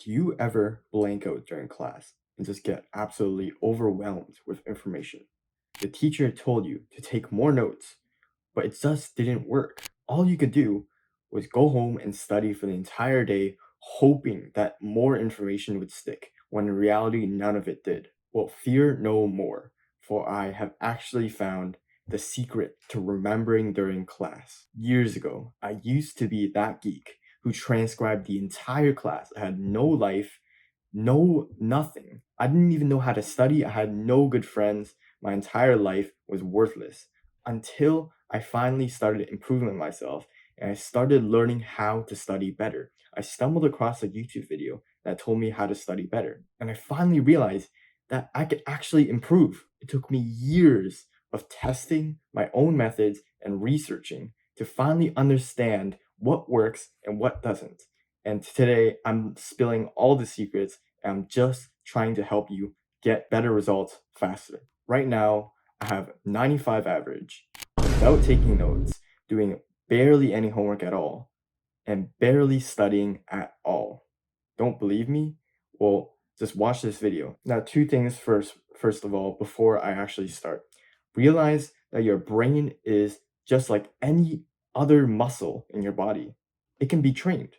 Do you ever blank out during class and just get absolutely overwhelmed with information? The teacher told you to take more notes, but it just didn't work. All you could do was go home and study for the entire day, hoping that more information would stick, when in reality, none of it did. Well, fear no more, for I have actually found the secret to remembering during class. Years ago, I used to be that geek who transcribed the entire class. I had no life, no nothing. I didn't even know how to study. I had no good friends. My entire life was worthless until I finally started improving myself and I started learning how to study better. I stumbled across a YouTube video that told me how to study better, and I finally realized that I could actually improve. It took me years of testing my own methods and researching to finally understand what works and what doesn't. And today I'm spilling all the secrets and I'm just trying to help you get better results faster. Right now, I have 95 average without taking notes, doing barely any homework at all, and barely studying at all. Don't believe me? Well, just watch this video. Now, two things first. First of all, before I actually start, realize that your brain is just like any other muscle in your body. It can be trained.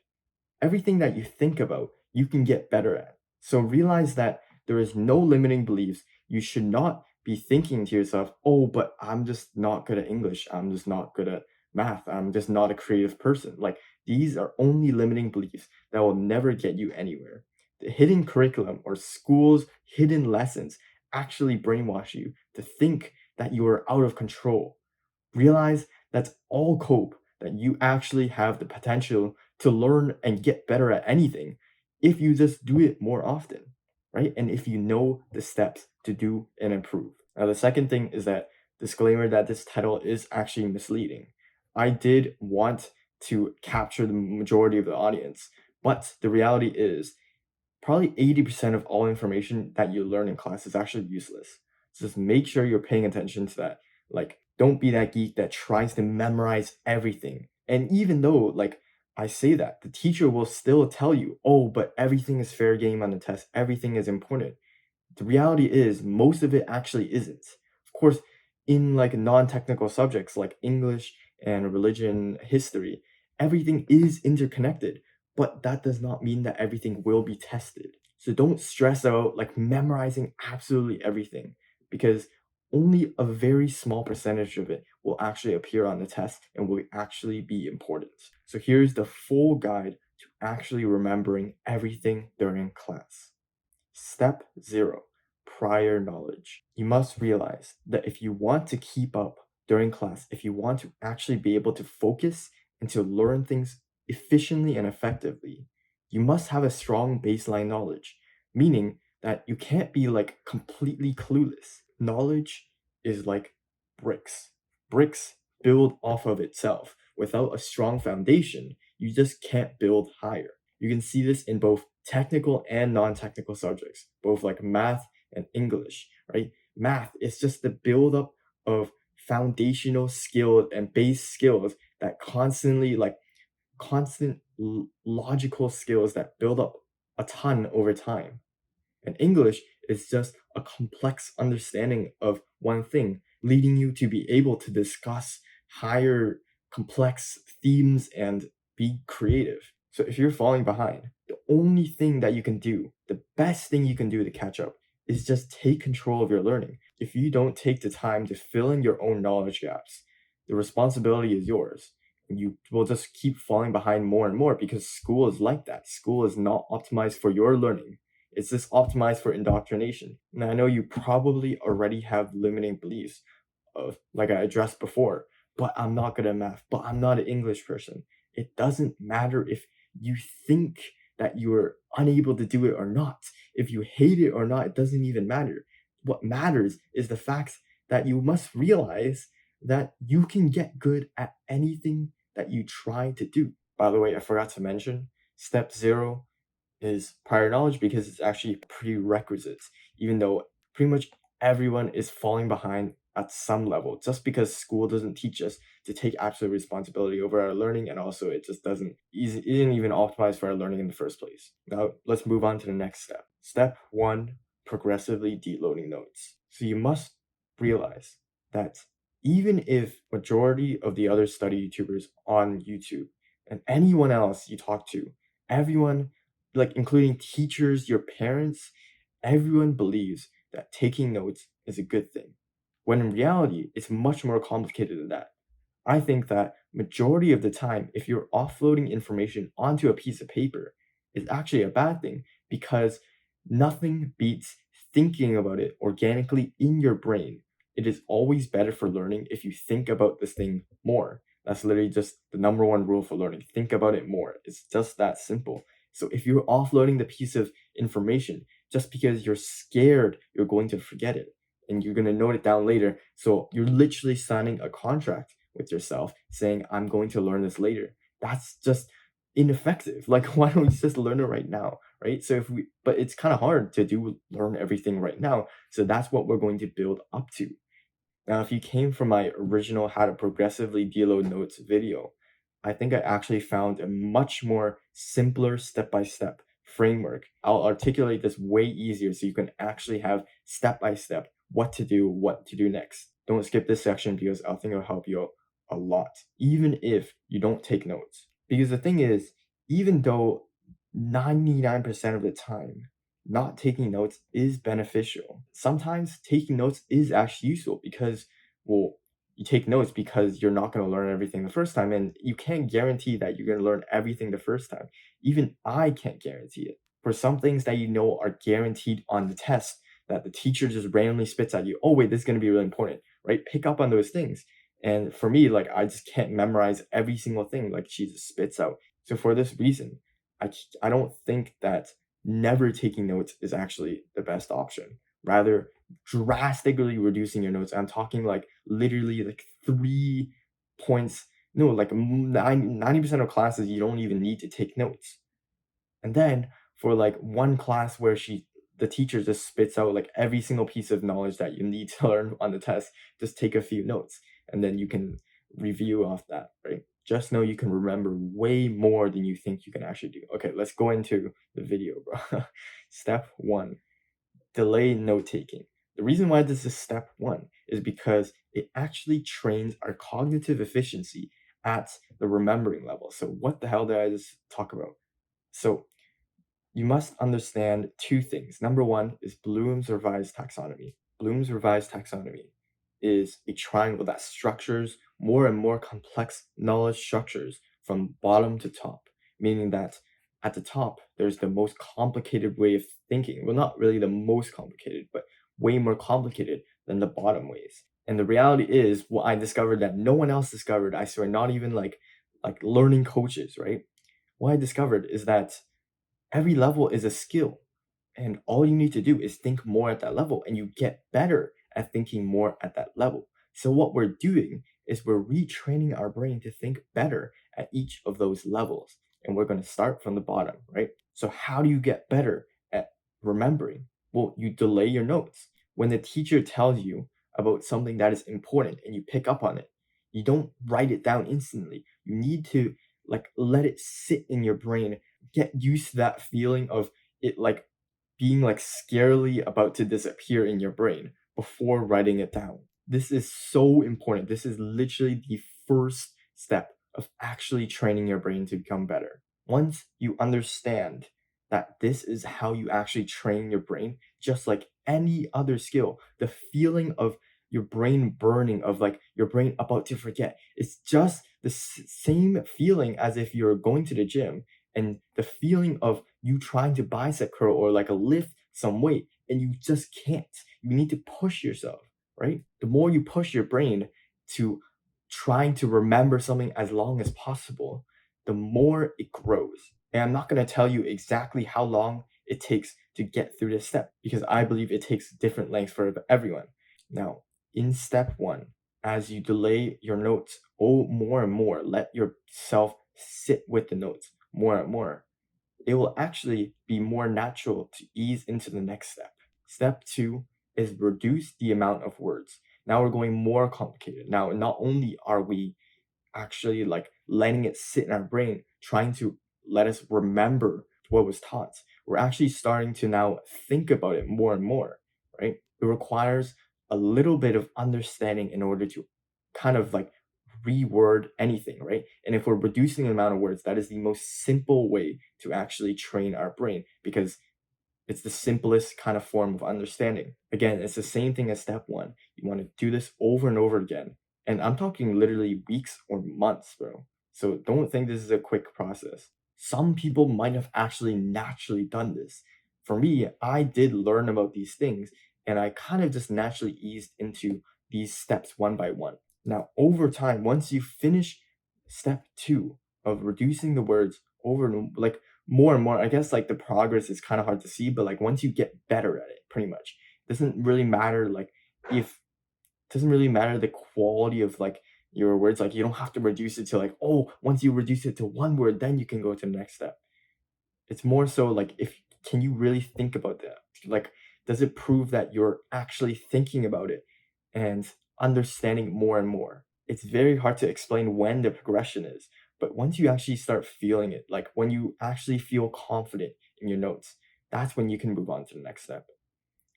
Everything that you think about, you can get better at. So realize that there is no limiting beliefs. You should not be thinking to yourself, oh, but I'm just not good at English. I'm just not good at math. I'm just not a creative person. Like, these are only limiting beliefs that will never get you anywhere. The hidden curriculum or school's hidden lessons actually brainwash you to think that you are out of control. Realize that's all cope, that you actually have the potential to learn and get better at anything if you just do it more often, right? And if you know the steps to do and improve. Now, the second thing is that disclaimer that this title is actually misleading. I did want to capture the majority of the audience, but the reality is probably 80% of all information that you learn in class is actually useless. So just make sure you're paying attention to that. Like, don't be that geek that tries to memorize everything. And even though, like, I say that, the teacher will still tell you, oh, but everything is fair game on the test, everything is important. The reality is, most of it actually isn't. Of course, in like non-technical subjects like English and religion, history, everything is interconnected, but that does not mean that everything will be tested. So don't stress out like memorizing absolutely everything, because only a very small percentage of it will actually appear on the test and will actually be important. So here's the full guide to actually remembering everything during class. Step 0, prior knowledge. You must realize that if you want to keep up during class, if you want to actually be able to focus and to learn things efficiently and effectively, you must have a strong baseline knowledge, meaning that you can't be like completely clueless. Knowledge is like bricks. Bricks build off of itself. Without a strong foundation, you just can't build higher. You can see this in both technical and non-technical subjects, both like math and English, right? Math is just the buildup of foundational skills and base skills that constantly like logical skills that build up a ton over time. And English is just a complex understanding of one thing, leading you to be able to discuss higher complex themes and be creative. So if you're falling behind, the only thing that you can do, the best thing you can do to catch up, is just take control of your learning. If you don't take the time to fill in your own knowledge gaps, the responsibility is yours. And you will just keep falling behind more and more because school is like that. School is not optimized for your learning. It's just optimized for indoctrination. Now, I know you probably already have limiting beliefs of, like I addressed before, but I'm not good at math, but I'm not an English person. It doesn't matter if you think that you're unable to do it or not. If you hate it or not, it doesn't even matter. What matters is the fact that you must realize that you can get good at anything that you try to do. By the way, I forgot to mention, step 0 is prior knowledge because it's actually prerequisites, even though pretty much everyone is falling behind at some level, just because school doesn't teach us to take absolute responsibility over our learning, and also it just isn't even optimized for our learning in the first place. Now let's move on to the next step. Step one, progressively deloading notes. So you must realize that even if majority of the other study YouTubers on YouTube and anyone else you talk to, everyone, like including teachers, your parents, everyone believes that taking notes is a good thing, when in reality, it's much more complicated than that. I think that majority of the time, if you're offloading information onto a piece of paper, is actually a bad thing, because nothing beats thinking about it organically in your brain. It is always better for learning if you think about this thing more. That's literally just the number one rule for learning. Think about it more. It's just that simple. So if you're offloading the piece of information just because you're scared you're going to forget it and you're going to note it down later, so you're literally signing a contract with yourself saying, I'm going to learn this later. That's just ineffective. Like, why don't we just learn it right now? Right. But it's kind of hard to learn everything right now. So that's what we're going to build up to. Now, if you came from my original how to progressively deload notes video, I think I actually found a much more simpler step-by-step framework. I'll articulate this way easier so you can actually have step-by-step what to do next. Don't skip this section because I think it'll help you a lot, even if you don't take notes. Because the thing is, even though 99% of the time not taking notes is beneficial, sometimes taking notes is actually useful because, well, you take notes because you're not going to learn everything the first time, and you can't guarantee that you're going to learn everything the first time. Even I can't guarantee it. For some things that you know are guaranteed on the test, that the teacher just randomly spits at you, oh wait, this is going to be really important, right? Pick up on those things. And for me, like, I just can't memorize every single thing like she just spits out. So for this reason, I don't think that never taking notes is actually the best option. Rather, drastically reducing your notes. I'm talking like literally like 3 points. No, like 90% of classes, you don't even need to take notes. And then for like one class where the teacher just spits out like every single piece of knowledge that you need to learn on the test, just take a few notes and then you can review off that, right? Just know you can remember way more than you think you can actually do. Okay, let's go into the video, bro. Step one, delay note taking. The reason why this is step one is because it actually trains our cognitive efficiency at the remembering level. So what the hell did I just talk about? So you must understand two things. Number one is Bloom's revised taxonomy. Bloom's revised taxonomy is a triangle that structures more and more complex knowledge structures from bottom to top, meaning that at the top, there's the most complicated way of thinking. Well, not really the most complicated, but way more complicated than the bottom ways. And the reality is, what I discovered that no one else discovered, I swear, not even like learning coaches, right? What I discovered is that every level is a skill, and all you need to do is think more at that level, and you get better at thinking more at that level. So what we're doing is we're retraining our brain to think better at each of those levels, and we're going to start from the bottom, right? So how do you get better at remembering? Well, you delay your notes. When the teacher tells you about something that is important and you pick up on it, you don't write it down instantly. You need to like let it sit in your brain, get used to that feeling of it like being like scarily about to disappear in your brain before writing it down. This is so important. This is literally the first step of actually training your brain to become better. Once you understand that this is how you actually train your brain, just like any other skill, the feeling of your brain burning, of like your brain about to forget, it's just the same feeling as if you're going to the gym and the feeling of you trying to bicep curl or like a lift some weight and you just can't. You need to push yourself, right? The more you push your brain to trying to remember something as long as possible, the more it grows. And I'm not going to tell you exactly how long it takes to get through this step because I believe it takes different lengths for everyone. Now, in step one, as you delay your notes more and more, let yourself sit with the notes more and more, it will actually be more natural to ease into the next step. Step two is reduce the amount of words. Now we're going more complicated. Now, not only are we actually like letting it sit in our brain, trying to let us remember what was taught, we're actually starting to now think about it more and more, right? It requires a little bit of understanding in order to kind of like reword anything, right? And if we're reducing the amount of words, that is the most simple way to actually train our brain, because it's the simplest kind of form of understanding. Again, it's the same thing as step one. You want to do this over and over again. And I'm talking literally weeks or months, bro. So don't think this is a quick process. Some people might have actually naturally done this. For me, I did learn about these things and I kind of just naturally eased into these steps one by one. Now, over time, once you finish step two of reducing the words over and like more and more, I guess like the progress is kind of hard to see, but like once you get better at it, pretty much doesn't really matter like if doesn't really matter the quality of like your words. Like you don't have to reduce it to like, oh, once you reduce it to one word, then you can go to the next step. It's more so like, if can you really think about that? Like, does it prove that you're actually thinking about it and understanding more and more? It's very hard to explain when the progression is, but once you actually start feeling it, like when you actually feel confident in your notes, that's when you can move on to the next step.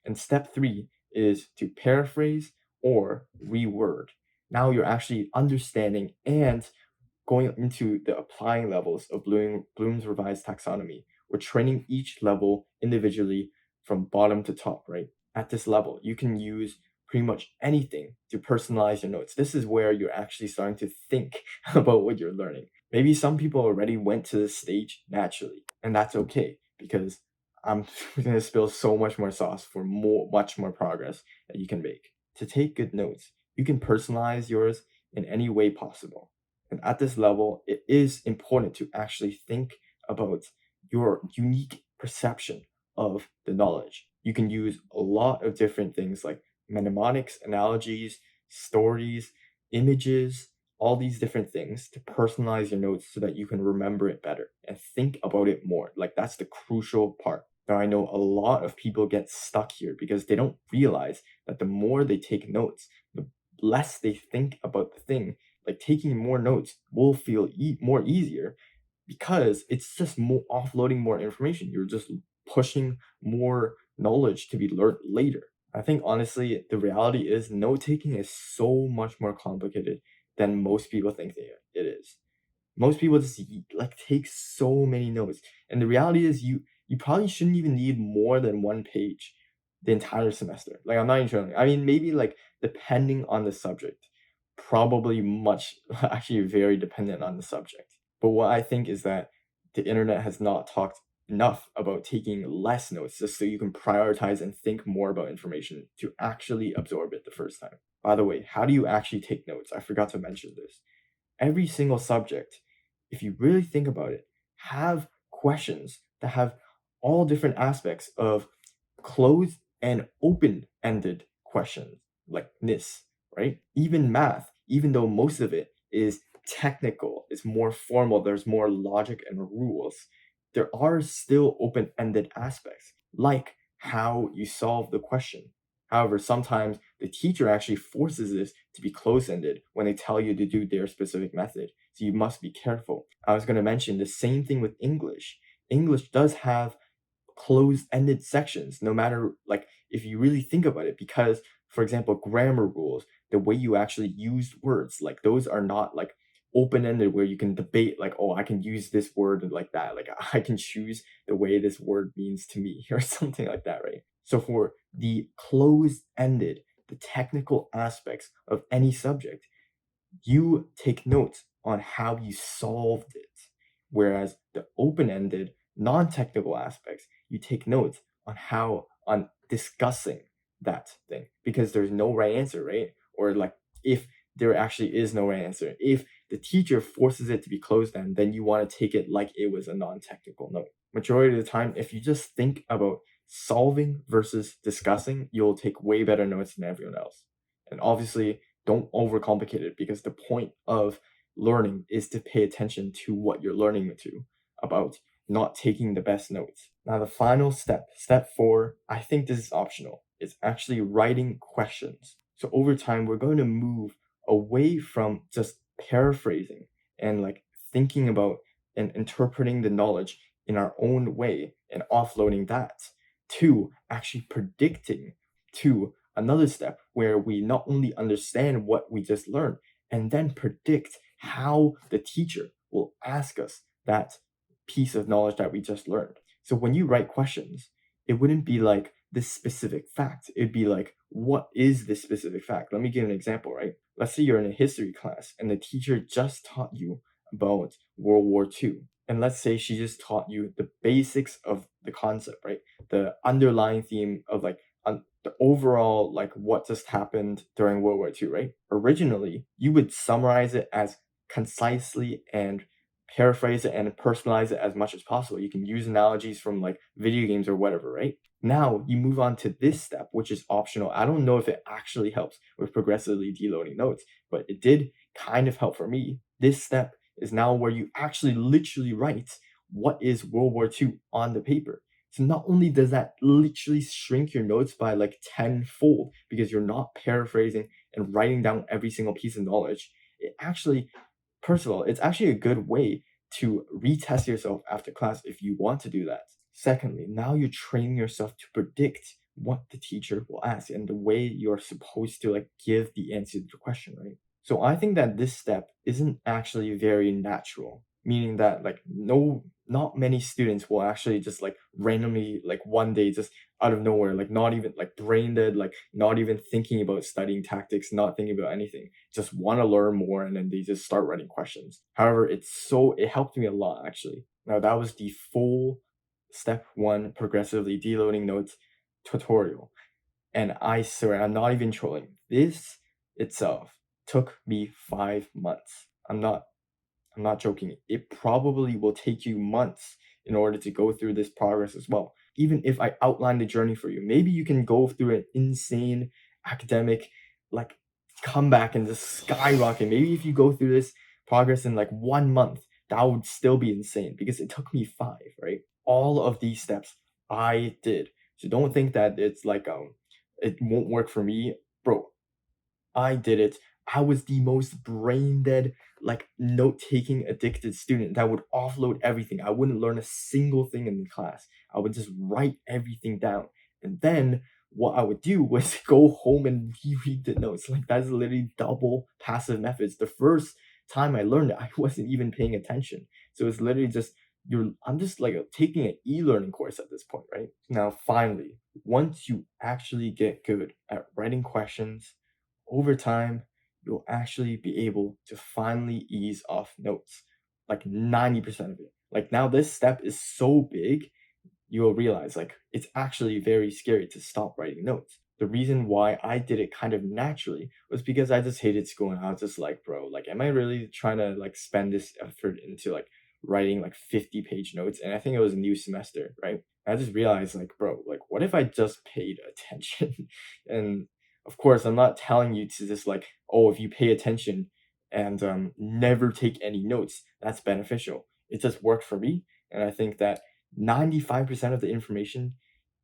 And step three is to paraphrase or reword. Now you're actually understanding and going into the applying levels of Bloom's revised taxonomy. We're training each level individually from bottom to top, right? At this level, you can use pretty much anything to personalize your notes. This is where you're actually starting to think about what you're learning. Maybe some people already went to this stage naturally, and that's okay, because I'm going to spill so much more sauce for much more progress that you can make. To take good notes, you can personalize yours in any way possible. And at this level, it is important to actually think about your unique perception of the knowledge. You can use a lot of different things like mnemonics, analogies, stories, images, all these different things to personalize your notes so that you can remember it better and think about it more. Like that's the crucial part. Now, I know a lot of people get stuck here because they don't realize that the more they take notes, the less they think about the thing. Like taking more notes will feel more easier because it's just more offloading more information. You're just pushing more knowledge to be learned later. I think honestly, the reality is note taking is so much more complicated than most people think it is. Most people just like take so many notes, and the reality is you probably shouldn't even need more than one page the entire semester. Like I'm not even joking. I mean, maybe like depending on the subject, probably much actually very dependent on the subject. But what I think is that the internet has not talked enough about taking less notes just so you can prioritize and think more about information to actually absorb it the first time. By the way, how do you actually take notes? I forgot to mention this. Every single subject, if you really think about it, have questions that have all different aspects of closed and open-ended questions like this, right? Even math, even though most of it is technical, it's more formal, there's more logic and rules, there are still open-ended aspects, like how you solve the question. However, sometimes the teacher actually forces this to be close-ended when they tell you to do their specific method. So you must be careful. I was going to mention the same thing with English. English does have closed-ended sections, no matter like if you really think about it, because for example, grammar rules, the way you actually use words, like those are not like open-ended where you can debate like, oh, I can use this word like that, like I can choose the way this word means to me or something like that, right? So for the closed-ended, the technical aspects of any subject, you take notes on how you solved it. Whereas the open-ended, non-technical aspects, you take notes on discussing that thing, because there's no right answer, right? Or like if there actually is no right answer, if the teacher forces it to be closed end, then you want to take it like it was a non-technical note. Majority of the time, if you just think about solving versus discussing, you'll take way better notes than everyone else. And obviously, don't overcomplicate it, because the point of learning is to pay attention to what you're learning to about, not taking the best notes. Now, the final step, step four, I think this is optional. It's actually writing questions. So over time, we're going to move away from just paraphrasing and like thinking about and interpreting the knowledge in our own way and offloading that to actually predicting to another step where we not only understand what we just learned and then predict how the teacher will ask us that piece of knowledge that we just learned. So when you write questions, it wouldn't be like this specific fact. It'd be like, what is this specific fact? Let me give an example, right? Let's say you're in a history class and the teacher just taught you about World War II. And let's say she just taught you the basics of the concept, right? The underlying theme of like the overall like what just happened during World War II, right? Originally, you would summarize it as concisely and paraphrase it and personalize it as much as possible. You can use analogies from like video games or whatever, right? Now you move on to this step, which is optional. I don't know if it actually helps with progressively deloading notes, but it did kind of help for me. This step is now where you actually literally write what is World War II on the paper. So not only does that literally shrink your notes by like tenfold because you're not paraphrasing and writing down every single piece of knowledge, it actually, first of all, it's actually a good way to retest yourself after class if you want to do that. Secondly, now you're training yourself to predict what the teacher will ask and the way you're supposed to like give the answer to the question, right? So I think that this step isn't actually very natural, meaning that like not many students will actually just like randomly like one day just out of nowhere, like not even like brain dead, like not even thinking about studying tactics, not thinking about anything, just want to learn more and then they just start writing questions. However, it helped me a lot actually. Now that was the full step one progressively deloading notes tutorial. And I swear, I'm not even trolling. This itself took me 5 months. I'm not joking. It probably will take you months in order to go through this progress as well. Even if I outline the journey for you, maybe you can go through an insane academic like comeback and just skyrocket. Maybe if you go through this progress in like 1 month, that would still be insane because it took me 5, right? All of these steps I did. So don't think that it's like it won't work for me, bro. I did it. I was the most brain dead, like note taking addicted student that would offload everything. I wouldn't learn a single thing in the class. I would just write everything down. And then what I would do was go home and reread the notes. Like that's literally double passive methods. The first time I learned it, I wasn't even paying attention. So it's literally just I'm just like taking an e-learning course at this point, right? Now finally, once you actually get good at writing questions over time, you'll actually be able to finally ease off notes, like 90% of it. Like now, this step is so big, you'll realize like it's actually very scary to stop writing notes. The reason why I did it kind of naturally was because I just hated school and I was just like, bro, like, am I really trying to like spend this effort into like writing like 50-page notes? And I think it was a new semester, right? I just realized like, bro, like, what if I just paid attention? And of course, I'm not telling you to just like, oh, if you pay attention and never take any notes, that's beneficial. It just worked for me. And I think that 95% of the information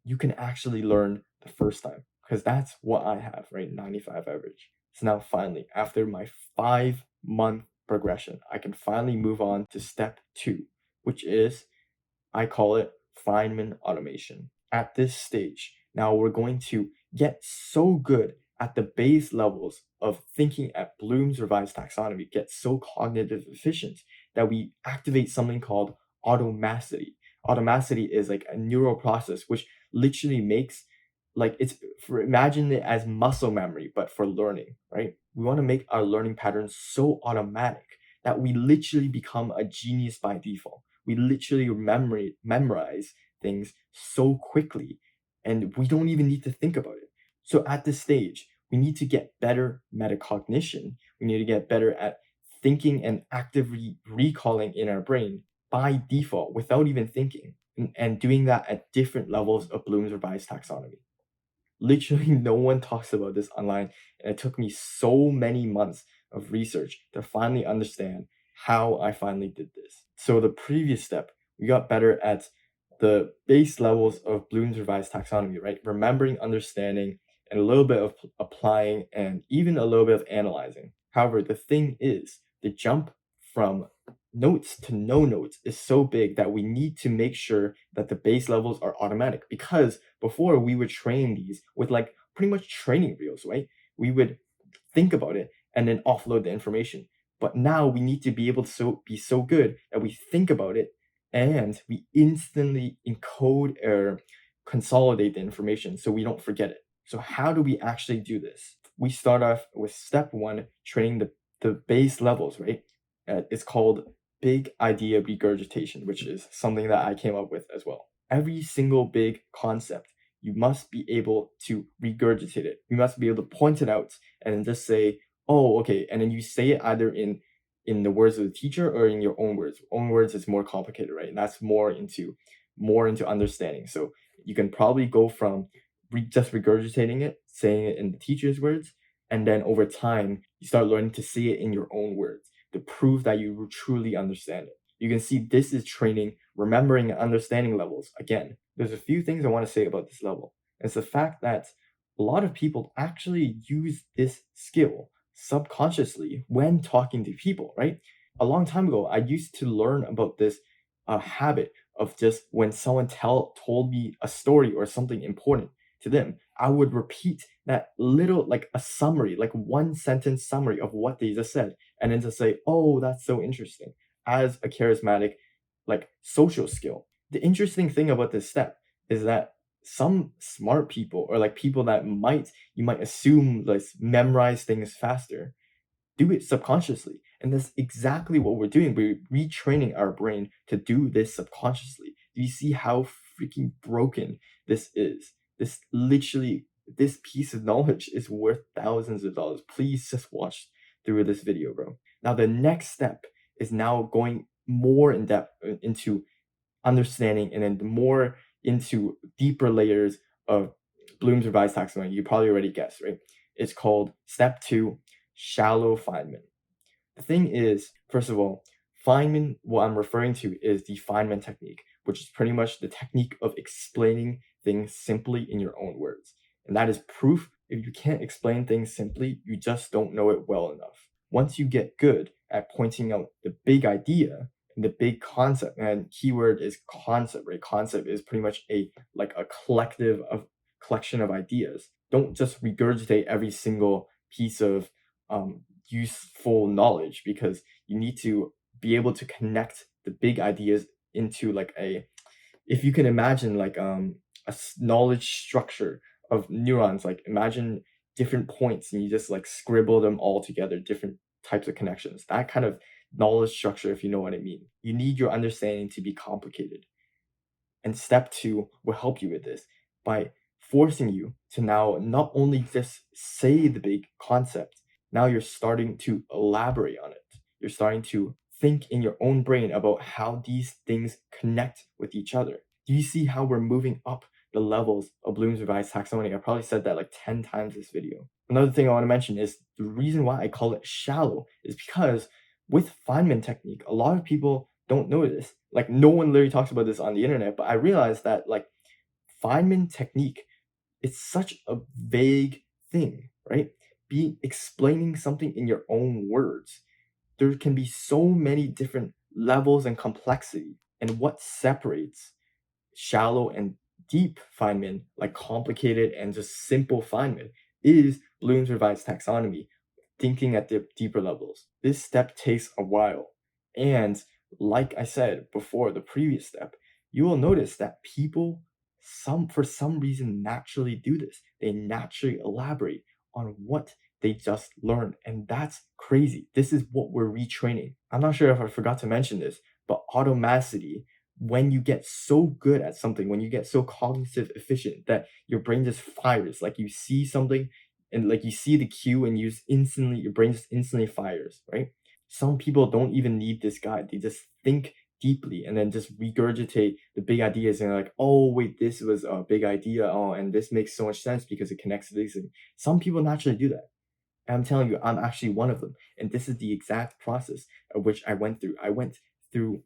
you can actually learn the first time because that's what I have, right? 95 average. So now finally, after my 5 month progression, I can finally move on to step two, which is I call it Feynman automation. At this stage, now we're going to get so good at the base levels of thinking at Bloom's revised taxonomy, get so cognitive efficient that we activate something called automacity. Automacity is like a neural process which literally makes like it's for imagine it as muscle memory but for learning, right? We want to make our learning patterns so automatic that we literally become a genius by default. We literally memorize things so quickly and we don't even need to think about it. So at this stage, we need to get better metacognition. We need to get better at thinking and actively recalling in our brain by default without even thinking, and doing that at different levels of Bloom's revised taxonomy. Literally, no one talks about this online, and it took me so many months of research to finally understand how I finally did this. So, the previous step, we got better at the base levels of Bloom's revised taxonomy, right? Remembering, understanding, and a little bit of applying, and even a little bit of analyzing. However, the thing is, the jump from notes to no notes is so big that we need to make sure that the base levels are automatic, because before we would train these with like pretty much training wheels, right? We would think about it and then offload the information. But now we need to be able to be so good that we think about it and we instantly encode or consolidate the information so we don't forget it. So how do we actually do this? We start off with step one, training the base levels, right? It's called big idea regurgitation, which is something that I came up with as well. Every single big concept, you must be able to regurgitate it. You must be able to point it out and then just say, oh, okay. And then you say it either in the words of the teacher or in your own words. Own words is more complicated, right? And that's more into understanding. So you can probably go from just regurgitating it, saying it in the teacher's words, and then over time you start learning to say it in your own words to prove that you truly understand it. You can see this is training remembering and understanding levels. Again, there's a few things I want to say about this level. It's the fact that a lot of people actually use this skill subconsciously when talking to people, right? A long time ago, I used to learn about this habit of just when someone told me a story or something important to them, I would repeat that little, like a summary, like one sentence summary of what they just said, and then just say, oh, that's so interesting, as a charismatic, like social skill. The interesting thing about this step is that some smart people, or like people that you might assume like memorize things faster, do it subconsciously. And that's exactly what we're doing. We're retraining our brain to do this subconsciously. Do you see how freaking broken this is? This piece of knowledge is worth thousands of dollars. Please just watch through this video, bro. Now, the next step is now going more in depth into understanding, and then more into deeper layers of Bloom's revised taxonomy. You probably already guessed, right? It's called step two, shallow Feynman. The thing is, first of all, Feynman, what I'm referring to is the Feynman technique, which is pretty much the technique of explaining things simply in your own words. And that is proof if you can't explain things simply, you just don't know it well enough. Once you get good at pointing out the big idea and the big concept, and keyword is concept, right? Concept is pretty much a collection of ideas. Don't just regurgitate every single piece of useful knowledge, because you need to be able to connect the big ideas into like if you can imagine like knowledge structure of neurons, like imagine different points and you just like scribble them all together, different types of connections, that kind of knowledge structure, if you know what I mean. You need your understanding to be complicated. And step two will help you with this by forcing you to now not only just say the big concept, now you're starting to elaborate on it. You're starting to think in your own brain about how these things connect with each other. Do you see how we're moving up the levels of Bloom's revised taxonomy? I probably said that like 10 times this video. Another thing I want to mention is the reason why I call it shallow is because with Feynman technique, a lot of people don't know this. Like no one literally talks about this on the internet, but I realized that like Feynman technique, it's such a vague thing, right? Be explaining something in your own words. There can be so many different levels and complexity. And what separates shallow and deep Feynman, like complicated and just simple Feynman, is Bloom's revised taxonomy, thinking at the deeper levels. This step takes a while. And like I said before, the previous step, you will notice that people for some reason naturally do this. They naturally elaborate on what they just learned. And that's crazy. This is what we're retraining. I'm not sure if I forgot to mention this, but automaticity, when you get so good at something, when you get so cognitive efficient that your brain just fires, like you see something and like you see the cue and your brain just instantly fires, right? Some people don't even need this guide. They just think deeply and then just regurgitate the big ideas and like, oh wait, this was a big idea. Oh, and this makes so much sense because it connects to this. And some people naturally do that. And I'm telling you, I'm actually one of them. And this is the exact process of which I went through. I went through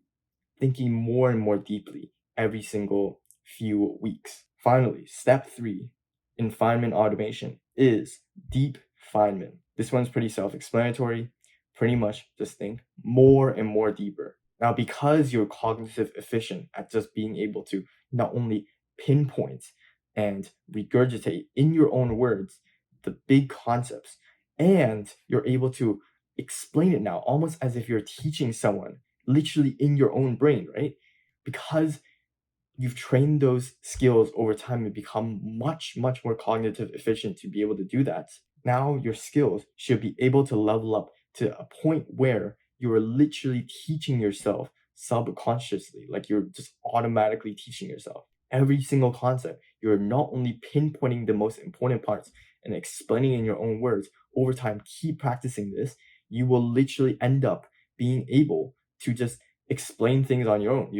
thinking more and more deeply every single few weeks. Finally, step three, in Feynman automation is deep Feynman. This one's pretty self-explanatory. Pretty much just think more and more deeper. Now, because you're cognitive efficient at just being able to not only pinpoint and regurgitate in your own words the big concepts, and you're able to explain it now almost as if you're teaching someone literally in your own brain, right? Because you've trained those skills over time and become much, much more cognitive efficient to be able to do that. Now your skills should be able to level up to a point where you are literally teaching yourself subconsciously, like you're just automatically teaching yourself. Every single concept, you're not only pinpointing the most important parts and explaining in your own words. Over time, keep practicing this. You will literally end up being able to just explain things on your own.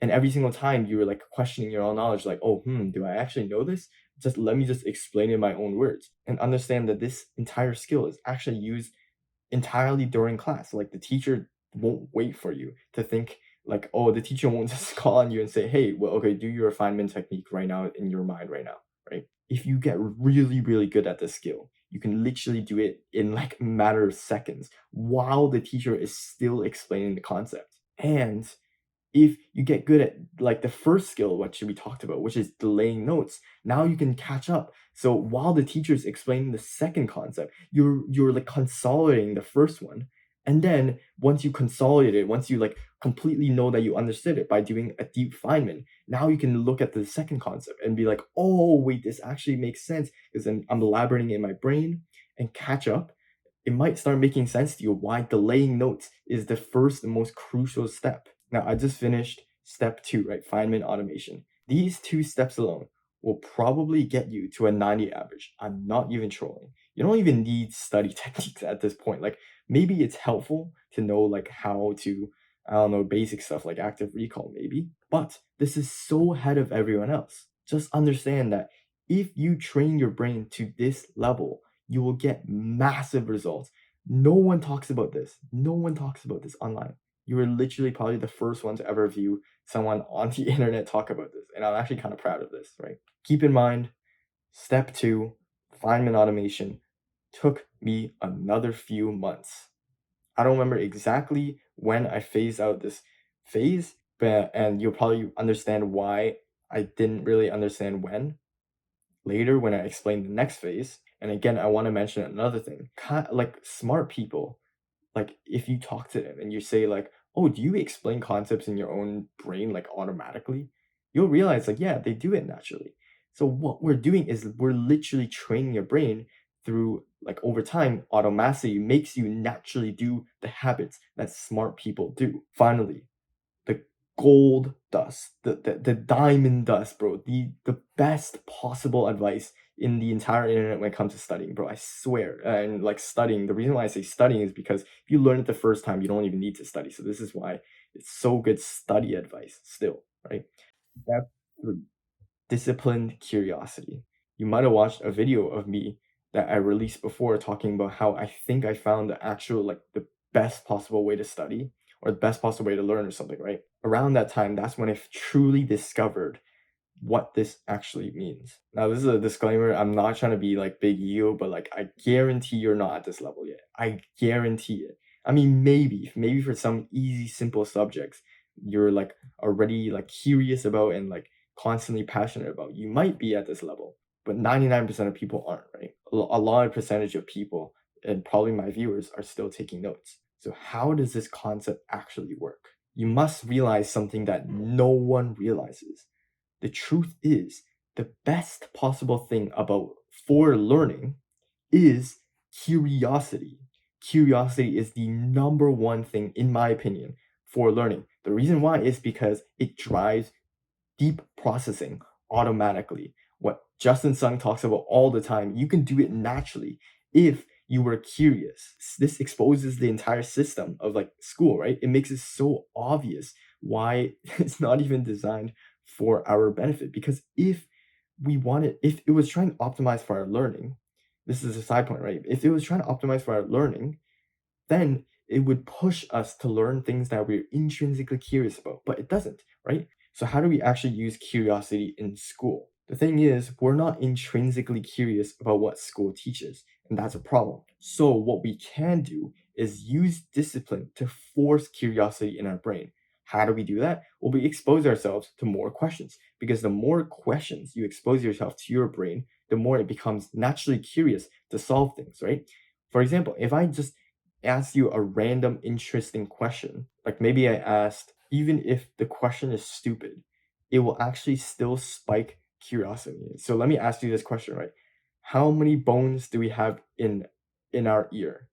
And every single time you're like questioning your own knowledge, like, oh, do I actually know this? Just let me just explain in my own words and understand that this entire skill is actually used entirely during class. Like the teacher won't wait for you to think like, oh, the teacher won't just call on you and say, hey, well, okay, do your refinement technique right now in your mind right now, right? If you get really, really good at this skill, you can literally do it in like a matter of seconds while the teacher is still explaining the concept. And if you get good at like the first skill, what should we talked about, which is delaying notes, now you can catch up. So while the teacher is explaining the second concept, you're like consolidating the first one. And then once you consolidate it, once you like completely know that you understood it by doing a deep Feynman, now you can look at the second concept and be like, oh wait, this actually makes sense because then I'm elaborating in my brain and catch up. It might start making sense to you why delaying notes is the first and most crucial step. Now, I just finished step 2, right? Feynman automation. These 2 steps alone will probably get you to a 90 average. I'm not even trolling. You don't even need study techniques at this point. Like maybe it's helpful to know like how to, I don't know, basic stuff like active recall maybe, but this is so ahead of everyone else. Just understand that if you train your brain to this level, you will get massive results. No one talks about this. No one talks about this online. You were literally probably the first one to ever view someone on the internet talk about this. And I'm actually kind of proud of this, right? Keep in mind, step 2, Feynman automation took me another few months. I don't remember exactly when I phased out this phase, but and you'll probably understand why I didn't really understand when later when I explain the next phase. And again, I want to mention another thing. Like smart people, like if you talk to them and you say like, oh, do you explain concepts in your own brain like automatically? You'll realize like, yeah, they do it naturally. So what we're doing is we're literally training your brain through like over time, automaticity makes you naturally do the habits that smart people do. Finally, the gold dust, the diamond dust, bro. The best possible advice in the entire internet when it comes to studying, bro. I swear. And like studying, the reason why I say studying is because if you learn it the first time, you don't even need to study. So this is why it's so good study advice still, right? Step 3, disciplined curiosity. You might have watched a video of me that I released before talking about how I think I found the actual like the best possible way to study or the best possible way to learn or something, right? Around that time, that's when I truly discovered what this actually means. Now, this is a disclaimer. I'm not trying to be like big ego, but like I guarantee you're not at this level yet. I guarantee it. I mean, maybe for some easy, simple subjects you're like already like curious about and like constantly passionate about. You might be at this level, but 99% of people aren't, right? A large percentage of people, and probably my viewers, are still taking notes. So, how does this concept actually work? You must realize something that no one realizes. The truth is, the best possible thing about for learning is curiosity. Curiosity is the number one thing, in my opinion, for learning. The reason why is because it drives deep processing automatically. What Justin Sung talks about all the time, you can do it naturally if you were curious. This exposes the entire system of like school, right? It makes it so obvious why it's not even designed for our benefit. Because if it was trying to optimize for our learning, this is a side point, right? If it was trying to optimize for our learning, then it would push us to learn things that we're intrinsically curious about, but it doesn't, right? So how do we actually use curiosity in school? The thing is, we're not intrinsically curious about what school teaches, and that's a problem. So, what we can do is use discipline to force curiosity in our brain. How do we do that? Well, we expose ourselves to more questions because the more questions you expose yourself to your brain, the more it becomes naturally curious to solve things, right? For example, if I just ask you a random interesting question, like maybe I asked, even if the question is stupid, it will actually still spike curiosity. So let me ask you this question, right? How many bones do we have in our ear?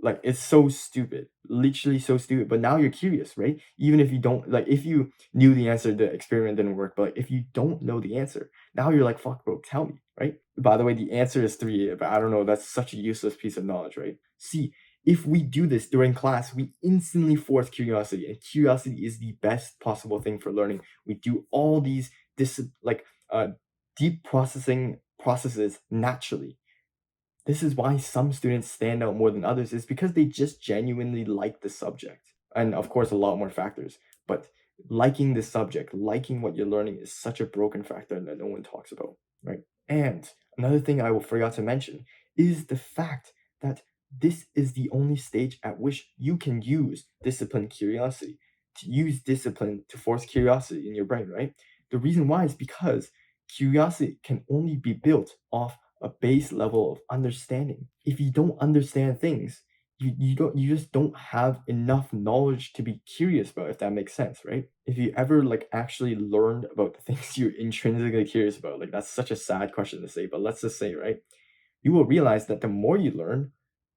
Like it's so stupid, literally so stupid. But now you're curious, right? Even if you don't like, if you knew the answer, the experiment didn't work. But like, if you don't know the answer, now you're like, "Fuck, bro, tell me," right? By the way, the answer is three. But I don't know. That's such a useless piece of knowledge, right? See, if we do this during class, we instantly force curiosity, and curiosity is the best possible thing for learning. We do all these like deep processing processes naturally. This is why some students stand out more than others is because they just genuinely like the subject. And of course, a lot more factors. But liking the subject, liking what you're learning is such a broken factor that no one talks about, right? And another thing I forgot to mention is the fact that this is the only stage at which you can use disciplined curiosity, to use discipline to force curiosity in your brain, right? The reason why is because curiosity can only be built off a base level of understanding. If you don't understand things, you just don't have enough knowledge to be curious about, if that makes sense, right? If you ever like actually learned about the things you're intrinsically curious about, like that's such a sad question to say, but let's just say, right? You will realize that the more you learn,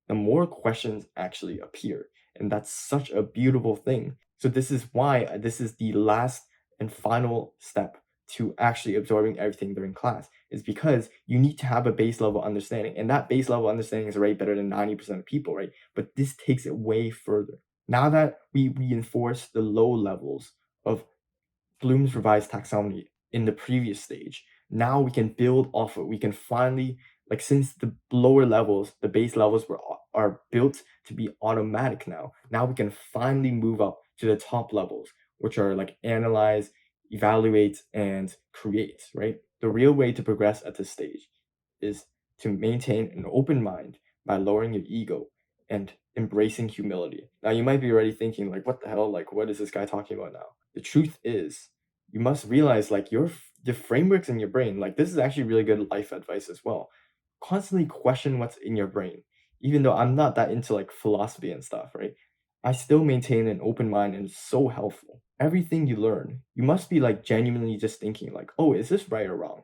the more questions actually appear. And that's such a beautiful thing. So this is why this is the last and final step to actually absorbing everything during class, is because you need to have a base level understanding. And that base level understanding is already better than 90% of people, right? But this takes it way further. Now that we reinforce the low levels of Bloom's revised taxonomy in the previous stage, now we can build off it. We can finally, like, since the lower levels, the base levels are built to be automatic now. Now we can finally move up to the top levels, which are like analyze, evaluate, and create, right? The real way to progress at this stage is to maintain an open mind by lowering your ego and embracing humility. Now you might be already thinking like, what the hell? Like, what is this guy talking about now? The truth is, you must realize like the frameworks in your brain, like this is actually really good life advice as well. Constantly question what's in your brain. Even though I'm not that into like philosophy and stuff, right? I still maintain an open mind and it's so helpful. Everything you learn, you must be like genuinely just thinking like, oh, is this right or wrong?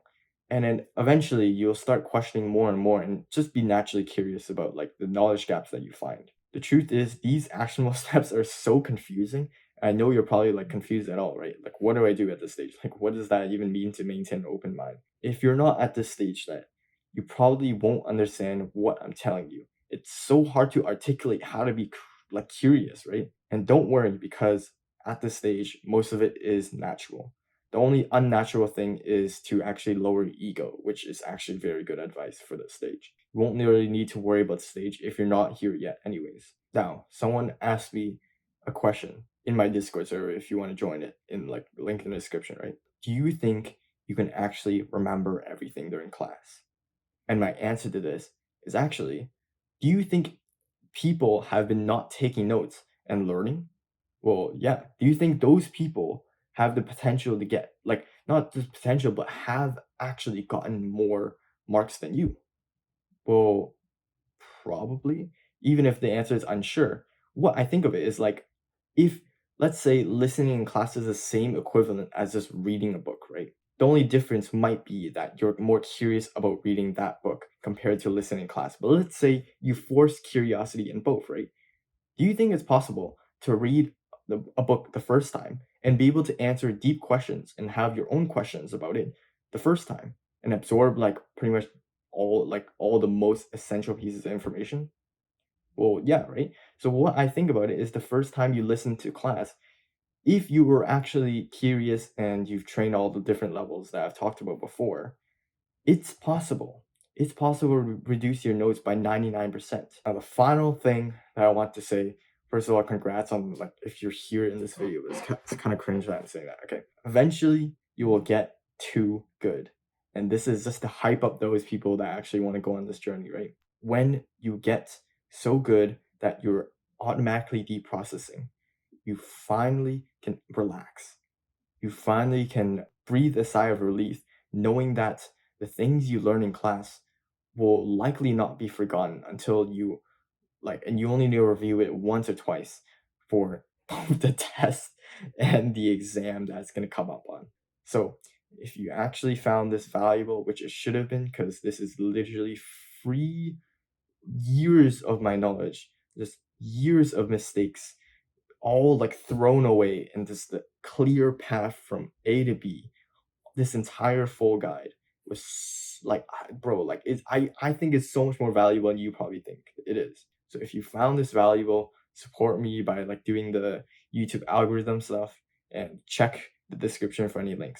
And then eventually you'll start questioning more and more and just be naturally curious about like the knowledge gaps that you find. The truth is these actionable steps are so confusing. I know you're probably like confused at all, right? Like, what do I do at this stage? Like, what does that even mean to maintain an open mind? If you're not at this stage yet, you probably won't understand what I'm telling you. It's so hard to articulate how to be like curious, right? And don't worry because at this stage, most of it is natural. The only unnatural thing is to actually lower your ego, which is actually very good advice for this stage. You won't really need to worry about the stage if you're not here yet, anyways. Now, someone asked me a question in my Discord server if you want to join it in like link in the description, right? Do you think you can actually remember everything during class? And my answer to this is actually, do you think people have been not taking notes and learning? Well, yeah. Do you think those people have the potential to get like not just potential, but have actually gotten more marks than you? Well, probably. Even if the answer is unsure. What I think of it is like if let's say listening in class is the same equivalent as just reading a book, right? The only difference might be that you're more curious about reading that book compared to listening in class. But let's say you force curiosity in both, right? Do you think it's possible to read a book the first time and be able to answer deep questions and have your own questions about it the first time and absorb like pretty much all the most essential pieces of information? Well, yeah, right? So what I think about it is the first time you listen to class, if you were actually curious and you've trained all the different levels that I've talked about before, it's possible. It's possible to reduce your notes by 99%. Now, the final thing that I want to say, first of all, congrats on like if you're here in this video. It's kind of cringe that I'm saying that. Okay, eventually you will get too good. And this is just to hype up those people that actually want to go on this journey, right? When you get so good that you're automatically deep processing, you finally can relax. You finally can breathe a sigh of relief, knowing that the things you learn in class will likely not be forgotten until you and you only need to review it once or twice for both the test and the exam that's going to come up on. So, if you actually found this valuable, which it should have been, because this is literally free years of my knowledge, just years of mistakes, all like thrown away, and just the clear path from A to B. This entire full guide was bro, like I think it's so much more valuable than you probably think it is. So if you found this valuable, support me by like doing the YouTube algorithm stuff and check the description for any links.